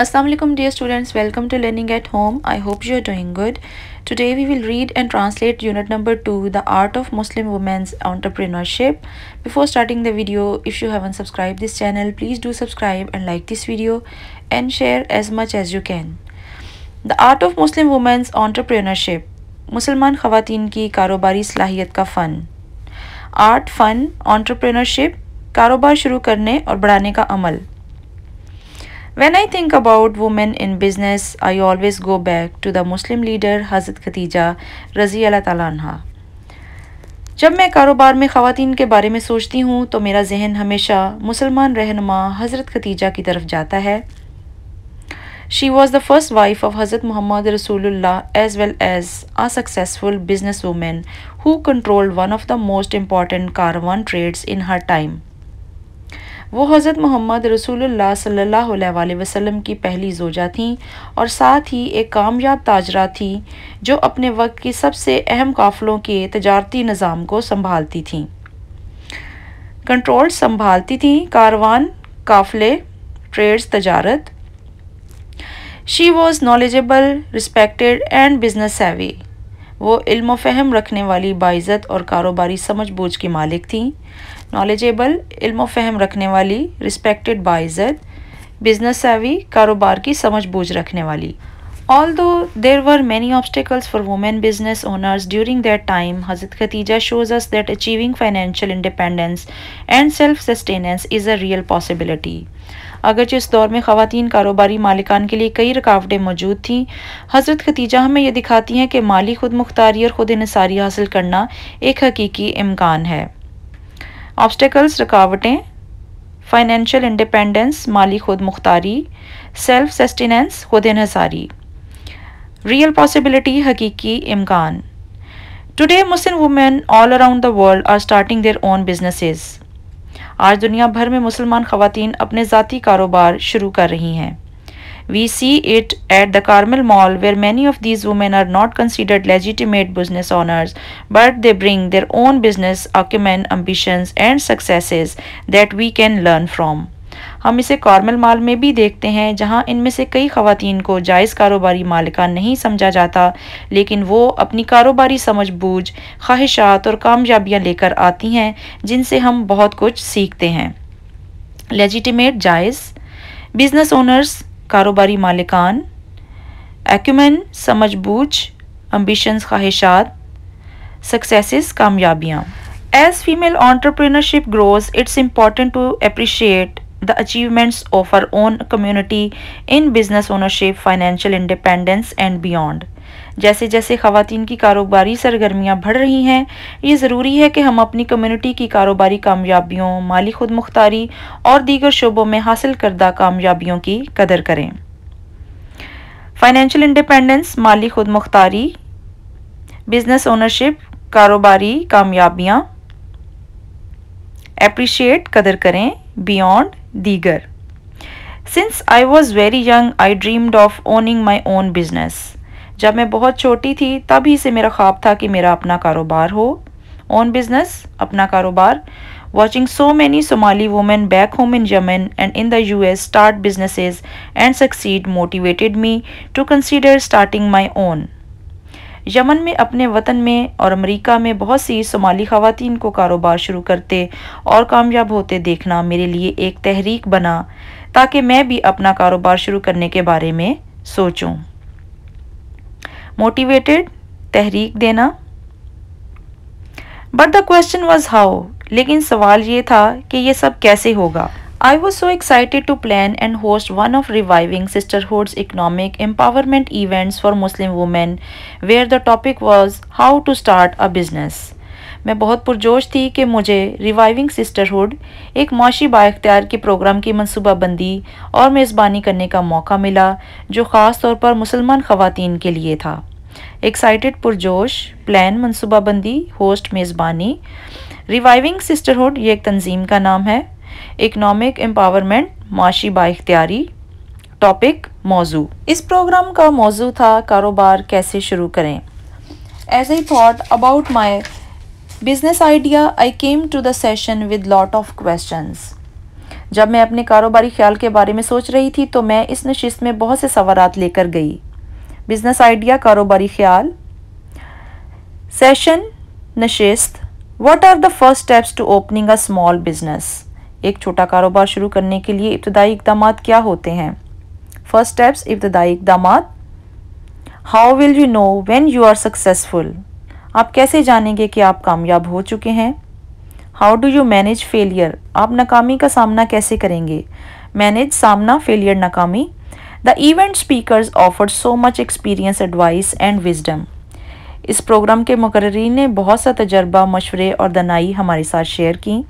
Assalamu alaikum dear students, welcome to Learning at Home. I hope you are doing good. Today we will read and translate unit number 2, The Art of Muslim Women's Entrepreneurship. Before starting the video, if you haven't subscribed this channel, please do subscribe and like this video and share as much as you can. The Art of Muslim Women's Entrepreneurship. मुसलमान ख़वातीन की कारोबारी सलाहियत का फ़न. Art, फ़न, entrepreneurship, कारोबार शुरू करने और बढ़ाने का अमल. When I think about women in business, I always go back to the Muslim leader हज़रत खदीजा रज़ी अल्लाह ताला अन्हा. जब मैं कारोबार में ख़वातीन के बारे में सोचती हूँ तो मेरा जहन हमेशा मुसलमान रहनुमा हज़रत खदीजा की तरफ जाता है. She was the first wife of Hazrat Muhammad Rasulullah as well as a successful businesswoman who controlled one of the most important caravan trades in her time. वो हज़रत मोहम्मद रसूलुल्लाह सल्लल्लाहु अलैहि वसल्लम की पहली ज़ौजा थीं और साथ ही एक कामयाब ताजरा थी जो अपने वक्त की सबसे अहम काफ़िलों के तजारती निज़ाम को संभालती थीं. कंट्रोल संभालती थीं कारवान, काफ़िले, ट्रेड्स, तजारत. She was knowledgeable, respected and business savvy. वो इल्म फ़हम रखने वाली बाइज़्ज़त और कारोबारी समझ बूझ की मालिक थीं. नॉलेजेबल, इल्म फ़हम रखने वाली, रिस्पेक्टेड बाइज़्ज़त, बिजनेस सेवी, कारोबार की समझ बूझ रखने वाली. Although there were many obstacles for women business owners during that time, Hazrat Khatija shows us that achieving financial independence and self-sustenance is a real possibility. अगरचे इस दौर में ख़वातीन कारोबारी मालिकान के लिए कई रुकावटें मौजूद थीं, हज़रत खदीजा हमें यह दिखाती हैं कि माली खुद मुख्तारी और खुद इन्हिसारी हासिल करना एक हकीकी इम्कान है. ऑब्स्टेकल्स, रुकावटें, फाइनेंशियल इंडिपेंडेंस, माली खुद मुख्तारी, सेल्फ सस्टेनेंस, खुद इन्हिसारी. रियल पॉसिबिलिटी, हकीकी इम्कान. Today Muslim women all around the world are starting their own businesses. आज दुनिया भर में मुसलमान ख़वातीन अपने ज़ाती कारोबार शुरू कर रही हैं. We see it at the Carmel Mall where many of these women are not considered legitimate business owners but they bring their own business acumen, ambitions and successes that we can learn from. हम इसे Carmel mall में भी देखते हैं जहां इनमें से कई ख़वातीन को जायज़ कारोबारी मालिका नहीं समझा जाता, लेकिन वो अपनी कारोबारी समझ बूझ, ख्वाहिशात और कामयाबियां लेकर आती हैं जिनसे हम बहुत कुछ सीखते हैं. लेजिटिमेट, जायज़. बिजनेस ओनर्स, कारोबारी मालिकान. एक्यूमेन, समझ बूझ. एम्बिशंस, ख्वाहिशात. Successes, कामयाबियाँ. As female entrepreneurship grows, it's important to appreciate the achievements of our own community in business ownership, financial independence and beyond. जैसे जैसे ख़वातीन की कारोबारी सरगर्मियाँ बढ़ रही हैं, ये ज़रूरी है कि हम अपनी कम्युनिटी की कारोबारी कामयाबियों, माली खुद मुख्तारी और दीगर शोबों में हासिल करदा कामयाबियों की कदर करें. फाइनेंशियल इंडिपेंडेंस, माली खुद मुख्तारी. बिजनेस ओनरशिप, कारोबारी कामयाबियाँ. एप्रिशिएट, कदर करें. बियॉन्ड, दीगर. Since I was very young I dreamed of owning my own business. जब मैं बहुत छोटी थी तभी से मेरा ख्वाब था कि मेरा अपना कारोबार हो. ओन बिजनेस, अपना कारोबार. Watching so many Somali women back home in Yemen and in the US start businesses and succeed motivated me to consider starting my own. Yemen में, अपने वतन में और अमेरिका में बहुत सी सोमाली ख़वातीन को कारोबार शुरू करते और कामयाब होते देखना मेरे लिए एक तहरीक बना ताकि मैं भी अपना कारोबार शुरू करने के बारे में सोचूं. मोटिवेटेड, तहरीक देना. But the question was how. लेकिन सवाल ये था कि ये सब कैसे होगा. I was so excited to plan and host one of Reviving Sisterhood's economic empowerment events for Muslim women where the topic was how to start a business. मैं बहुत पुरजोश थी कि मुझे रिवाइविंग सिस्टरहुड, एक माशी बाइख्तियार के प्रोग्राम की मनसूबाबंदी और मेज़बानी करने का मौका मिला जो ख़ास तौर पर मुसलमान ख़वातीन के लिए था. एक्साइटेड, पुरजोश. प्लान, मनसूबाबंदी. होस्ट, मेज़बानी. रिवाइविंग सिस्टरहुड ये एक तंजीम का नाम है. इकनॉमिक एम्पावरमेंट, माशी बाइख्तियारी. टॉपिक, मौजू. इस प्रोग्राम का मौजू था कारोबार कैसे शुरू करें. As I thought about my business idea I came to the session with lot of questions. जब मैं अपने कारोबारी ख्याल के बारे में सोच रही थी तो मैं इस नशिस्त में बहुत से सवालात लेकर गई। बिजनेस आइडिया, कारोबारी ख्याल। सेशन नशिस्त। What are the first steps to opening a small business? एक छोटा कारोबार शुरू करने के लिए इब्तदाई इक़दाम क्या होते हैं? फर्स्ट स्टेप्स, इब्तदाई इक़दाम। How will you know when you are successful? आप कैसे जानेंगे कि आप कामयाब हो चुके हैं? How do you manage failure? आप नाकामी का सामना कैसे करेंगे? मैनेज, सामना, फेलियर, नाकामी। The event speakers offered so much experience, advice and wisdom. इस प्रोग्राम के मुकर्रीन ने बहुत सा तजर्बा, मशवरे और दनाई हमारे साथ शेयर की।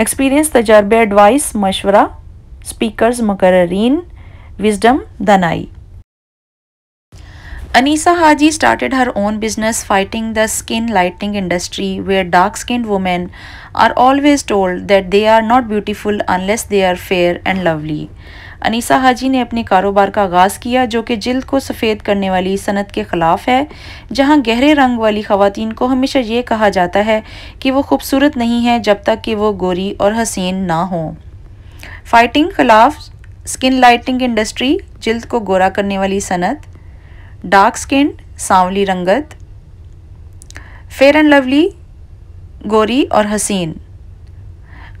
एक्सपीरियंस, तजर्बे, एडवाइस, मशवरा। स्पीकर्स, मुकर्रीन। विजडम, दनाई। Anisa Haji started her own business fighting the skin lightening industry, where dark-skinned women are always told that they are not beautiful unless they are fair and lovely. Anisa Haji ने अपने कारोबार का आगाज़ किया जो कि जिल्द को सफ़ेद करने वाली सनत के ख़िलाफ़ है, जहां गहरे रंग वाली ख़वातीन को हमेशा ये कहा जाता है कि वो खूबसूरत नहीं है जब तक कि वो गोरी और हसीन ना हों। फाइटिंग खिलाफ स्किन लाइटिंग इंडस्ट्री, जिल्द को गोरा करने वाली सनत। डार्क स्किन, सांवली रंगत। फेयर एंड लवली, गोरी और हसीन।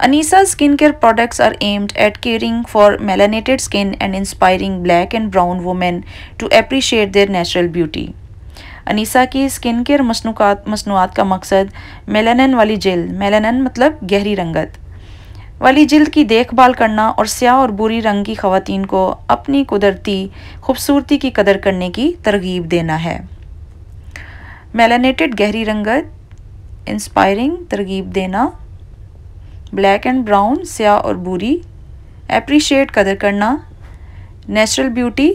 Anisa skin care products are aimed at caring for melanated skin and inspiring black and brown women to appreciate their natural beauty. Anisa की स्किन केयर मसनूआत का मकसद मेलानिन वाली जिल्द, मेलानिन मतलब गहरी रंगत वाली जिल्द की देखभाल करना और स्याह और बुरी रंग की ख़वातीन को अपनी कुदरती खूबसूरती की कदर करने की तरगीब देना है। मेलानेटेड गहरी रंगत, इंस्पायरिंग तरगीब देना, ब्लैक एंड ब्राउन स्याह और बुरी, एप्रिशिएट कदर करना, नेचुरल ब्यूटी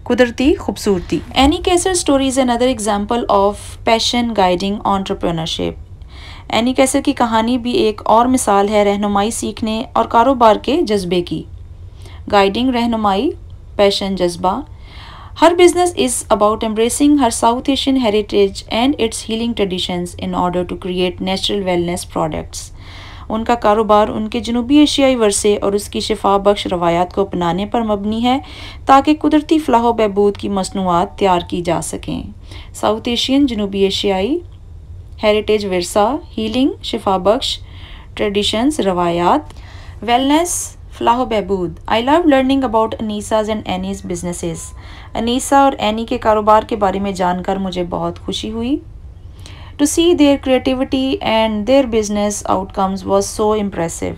कुदरती खूबसूरती। Annie Kaiser story is another example of passion guiding entrepreneurship. Annie Kaiser की कहानी भी एक और मिसाल है रहनुमाई सीखने और कारोबार के जज्बे की। गाइडिंग, रहनुमाई, पैशन, जज्बा। Her business is about embracing her South Asian heritage and its healing traditions in order to create natural wellness products. उनका कारोबार उनके जनूबी एशियाई वर्से और उसकी शिफा बख्श रवायात को अपनाने पर मबनी है ताकि कुदरती फलाह बहबूद की मसनूआत तैयार की जा सकें। साउथ एशियन, जनूबी एशियाई, हेरिटेज विरसा, हीलिंग शिफा बख्श, ट्रेडिशंस रवायात, वेलनेस फलाह बहबूद। I love learning about Anisa's and Annie's businesses. Anisa और एनी के कारोबार के बारे में जानकर मुझे बहुत खुशी हुई। To see their creativity and their business outcomes was so impressive.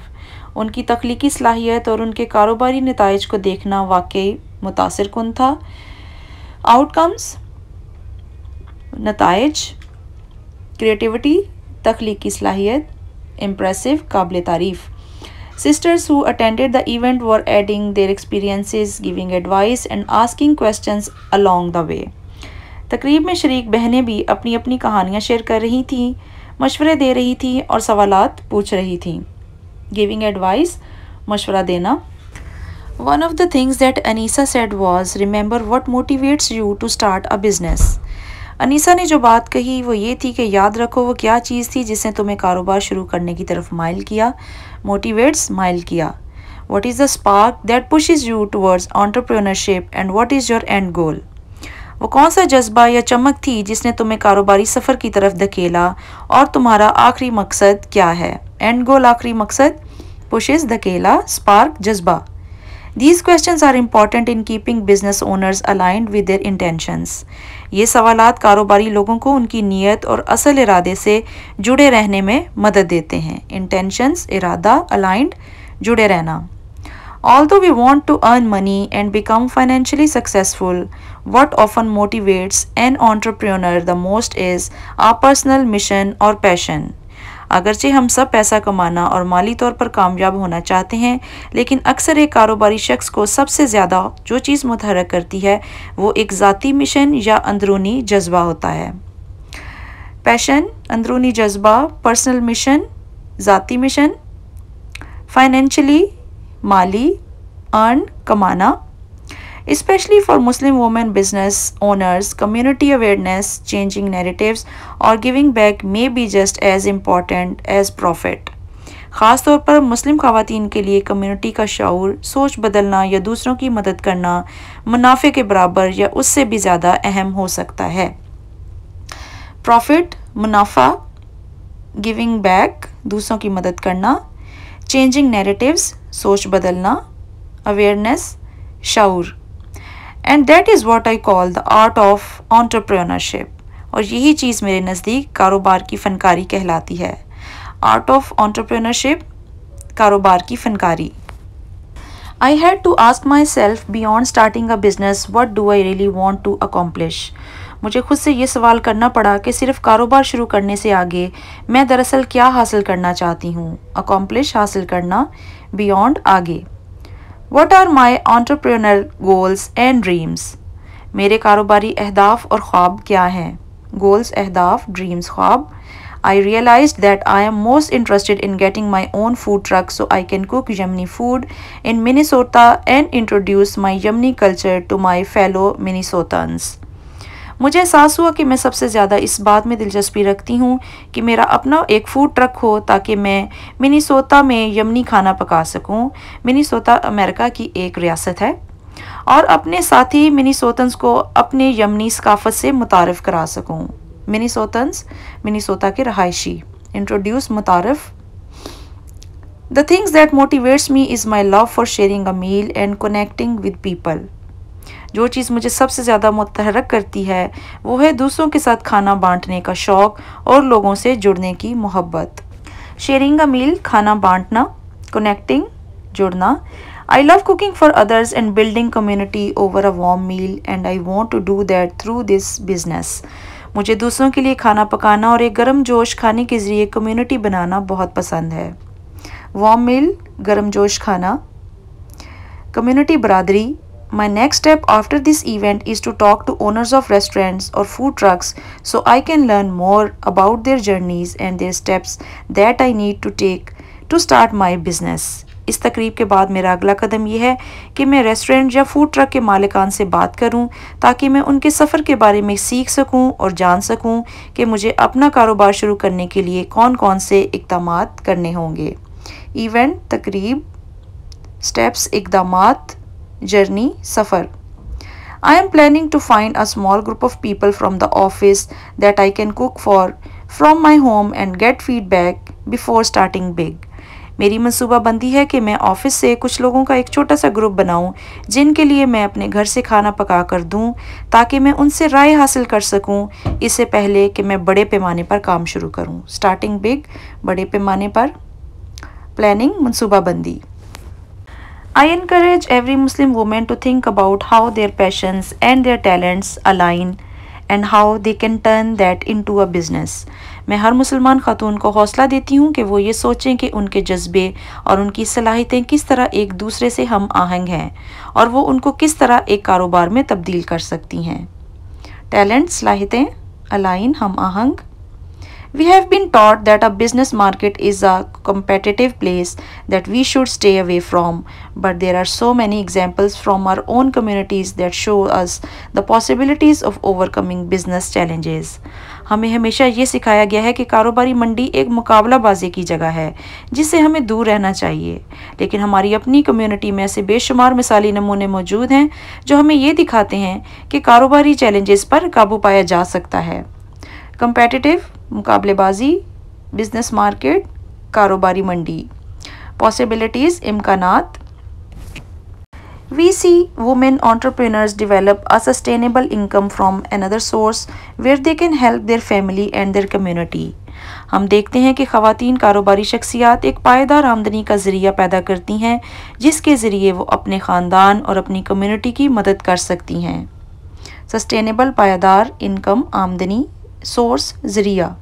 उनकी तख्लीकी सलाहियत और उनके कारोबारी नताइज को देखना वाकई मुतासिर कुन था। आउटकम्स, नताइज, क्रिएटिविटी, तख्लीकी सलाहियत, इम्प्रेसिव, काबिल तारीफ। Sisters who attended the event were adding their experiences, giving advice and asking questions along the way. तकरीब में शरीक बहनें भी अपनी अपनी कहानियाँ शेयर कर रही थीं, मशवरे दे रही थीं और सवालात पूछ रही थीं। Giving advice, मशवरा देना। One of the things that Anisa said was, remember what motivates you to start a business. Anisa ने जो बात कही वो ये थी कि याद रखो वो क्या चीज़ थी जिसने तुम्हें कारोबार शुरू करने की तरफ माइल किया। मोटिवेट्स, माइल किया। What is the spark that pushes you towards entrepreneurship and what is your end goal? वो कौन सा जज्बा या चमक थी जिसने तुम्हें कारोबारी सफ़र की तरफ धकेला और तुम्हारा आखिरी मकसद क्या है? एंड गोल, आखिरी मकसद, पुशेस, धकेला, स्पार्क, जज्बा। These questions are important in keeping business owners aligned with their intentions. ये सवालात कारोबारी लोगों को उनकी नीयत और असल इरादे से जुड़े रहने में मदद देते हैं। Intentions, इरादा, aligned, जुड़े रहना। Although we want to earn money and become financially successful, what often motivates an entrepreneur the most is our personal mission or passion. अगरचे हम सब पैसा कमाना और माली तौर पर कामयाब होना चाहते हैं, लेकिन अक्सर एक कारोबारी शख्स को सबसे ज़्यादा जो चीज़ मुतहर्रिक करती है वो एक ज़ाती मिशन या अंदरूनी जज्बा होता है। पैशन, अंदरूनी जज्बा, पर्सनल मिशन, ज़ाती मिशन। फाइनेंशियली, माली, अर्न, कमाना। Especially for Muslim women business owners, community awareness, changing narratives or giving back may be just as important as profit. ख़ास तौर पर मुस्लिम ख़वातीन के लिए कम्युनिटी का शऊर, सोच बदलना या दूसरों की मदद करना मुनाफे के बराबर या उससे भी ज़्यादा अहम हो सकता है। प्रॉफिट, मुनाफा, गिविंग बैक, दूसरों की मदद करना, चेंजिंग नैरेटिव्स, सोच बदलना, अवेयरनेस, शऊर। And that is what I call the art of entrepreneurship. और यही चीज़ मेरे नज़दीक कारोबार की फ़नकारी कहलाती है। आर्ट ऑफ एंटरप्रेन्योरशिप, कारोबार की फ़नकारी। I had to ask myself beyond starting a business, what do I really want to accomplish? मुझे खुद से ये सवाल करना पड़ा कि सिर्फ कारोबार शुरू करने से आगे मैं दरअसल क्या हासिल करना चाहती हूँ। Accomplish, हासिल करना, beyond, आगे। What are my entrepreneurial goals and dreams? मेरे कारोबारी अहदाफ और ख्वाब क्या हैं? Goals, अहदाफ, dreams, ख्वाब। I realized that I am most interested in getting my own food truck so I can cook Yemeni food in Minnesota and introduce my Yemeni culture to my fellow Minnesotans. मुझे एहसास हुआ कि मैं सबसे ज़्यादा इस बात में दिलचस्पी रखती हूँ कि मेरा अपना एक फूड ट्रक हो ताकि मैं मिनीसोटा में यमनी खाना पका सकूँ। मिनीसोटा अमेरिका की एक रियासत है और अपने साथी मिनीसोटन्स को अपने यमनी सकाफत से मुतारिफ करा सकूँ। मिनीसोटन्स, मिनीसोटा के रहायशी। इंट्रोड्यूस, मुतारिफ। The things that motivates me is my love for sharing a meal and connecting with people. जो चीज़ मुझे सबसे ज़्यादा मुतहरक करती है वो है दूसरों के साथ खाना बांटने का शौक़ और लोगों से जुड़ने की मोहब्बत। शेयरिंग अ मील, खाना बांटना, कनेक्टिंग, जुड़ना। I love cooking for others and building community over a warm meal and I want to do that through this business. मुझे दूसरों के लिए खाना पकाना और एक गर्म जोश खाने के ज़रिए कम्युनिटी बनाना बहुत पसंद है। वार्म मील, गर्म जोश खाना, कम्युनिटी, बरादरी। My next step after this event is to talk to owners of restaurants or food trucks so I can learn more about their journeys and their steps that I need to take to start my business. इस तकरीब के बाद मेरा अगला कदम यह है कि मैं रेस्टोरेंट या फूड ट्रक के मालिकान से बात करूं ताकि मैं उनके सफ़र के बारे में सीख सकूं और जान सकूं कि मुझे अपना कारोबार शुरू करने के लिए कौन कौन से इक़दामात करने होंगे। इवेंट, तकरीब, स्टेप्स, इक़दामात, जर्नी, सफ़र। I am planning to find a small group of people from the office that I can cook for from my home and get feedback before starting big. मेरी मनसूबाबंदी है कि मैं ऑफिस से कुछ लोगों का एक छोटा सा ग्रुप बनाऊं जिनके लिए मैं अपने घर से खाना पका कर दूं ताकि मैं उनसे राय हासिल कर सकूं इससे पहले कि मैं बड़े पैमाने पर काम शुरू करूं। स्टार्टिंग बिग, बड़े पैमाने पर। Planning, मनसूबाबंदी। I encourage every Muslim woman to think about how their passions and their talents align and how they can turn that into a business. मैं हर मुसलमान खातून को हौसला देती हूँ कि वो ये सोचें कि उनके जज्बे और उनकी सलाहियतें किस तरह एक दूसरे से हम आहंग हैं और वो उनको किस तरह एक कारोबार में तब्दील कर सकती हैं। टैलेंट, सलाहियतें, अलाइन, हम आहंग। We have been taught that a business market is a competitive place that we should stay away from, but there are so many examples from our own communities that show us the possibilities of overcoming business challenges. हमें हमेशा ये सिखाया गया है कि कारोबारी मंडी एक मुकाबलाबाजी की जगह है जिससे हमें दूर रहना चाहिए, लेकिन हमारी अपनी कम्युनिटी में ऐसे बेशुमार मिसाली नमूने मौजूद हैं जो हमें ये दिखाते हैं कि कारोबारी चैलेंजेस पर काबू पाया जा सकता है। कंपेटिटिव, मुकाबलेबाजी, बिजनेस मार्केट, कारोबारी मंडी। Possibilities, इम्कानात। We see women entrepreneurs develop a sustainable income from another source where they can help their family and their community. हम देखते हैं कि ख़वातीन कारोबारी शख्सियात एक पायदार आमदनी का ज़रिया पैदा करती हैं जिसके ज़रिए वो अपने ख़ानदान और अपनी कम्युनिटी की मदद कर सकती हैं। सस्टेनेबल, पायदार, इनकम, आमदनी, सोर्स, ज़रिया।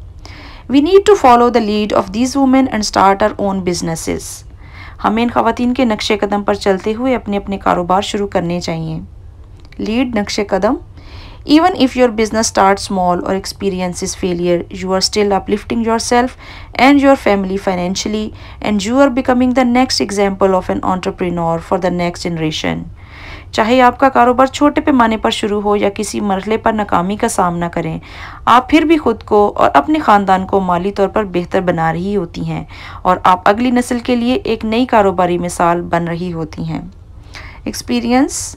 We need to follow the lead of these women and start our own businesses. हमें इन ख़वातीन के नक्शे कदम पर चलते हुए अपने अपने कारोबार शुरू करने चाहिए। लीड, नक्शे कदम। Even if your business starts small or experiences failure, you are still uplifting yourself and your family financially, and you are becoming the next example of an entrepreneur for the next generation. चाहे आपका कारोबार छोटे पैमाने पर शुरू हो या किसी मरहले पर नाकामी का सामना करें, आप फिर भी खुद को और अपने ख़ानदान को माली तौर पर बेहतर बना रही होती हैं और आप अगली नस्ल के लिए एक नई कारोबारी मिसाल बन रही होती हैं। एक्सपीरियंस,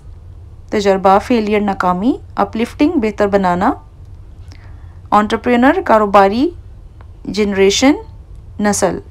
तजर्बा, फेलियर, नाकामी, अपलिफ्टिंग, बेहतर बनाना, एंटरप्रेन्योर, कारोबारी जनरेशन, नस्ल।